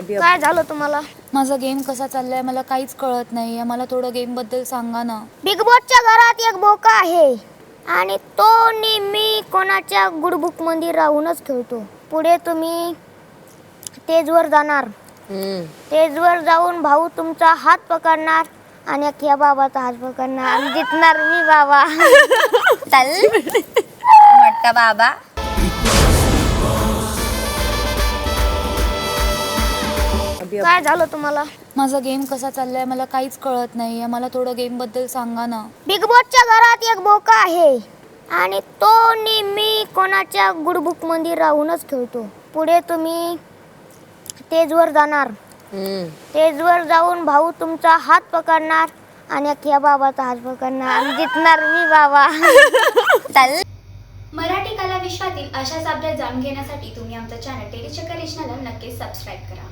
काय झालं तुम्हाला? माझा गेम कसा चाललाय मला काहीच कळत नाहीये. मला थोडं गेम बद्दल सांगा ना. बिग बॉसच्या घरात एक बोका आहे आणि तो नेहमी कोणाच्या गुडबुक मध्ये राहूनच खेळतो. पुढे तुम्ही स्टेजवर जाणार. स्टेजवर जाऊन भाऊ तुमचा हात पकडणार आणि अख्ख्या बाबाचा हात पकडणार आणि जिंकणार मी बाबा. चल मोठा बाबा. काय झालं तुम्हाला? माझा गेम कसा चाललाय मला काहीच कळत नाहीये. मला थोडं गेम बद्दल सांगा ना. बिग बॉसच्या घरात एक बोका आहे आणि तो नेहमी कोणाच्या गुडबुक मध्ये राहूनच खेळतो. पुढे तुम्ही स्टेजवर जाणार. स्टेजवर जाऊन भाऊ तुमचा हात पकडणार आणि अख्ख्या बाबाचा हात पकडणार आणि जिंकणार मी बाबा. चल. मराठी कला विश्वातील अशाच अपडेट जाणून घेण्यासाठी तुम्ही आमचं चॅनल टेलीचक्कर रिजनला नक्कीच सबस्क्राईब करा.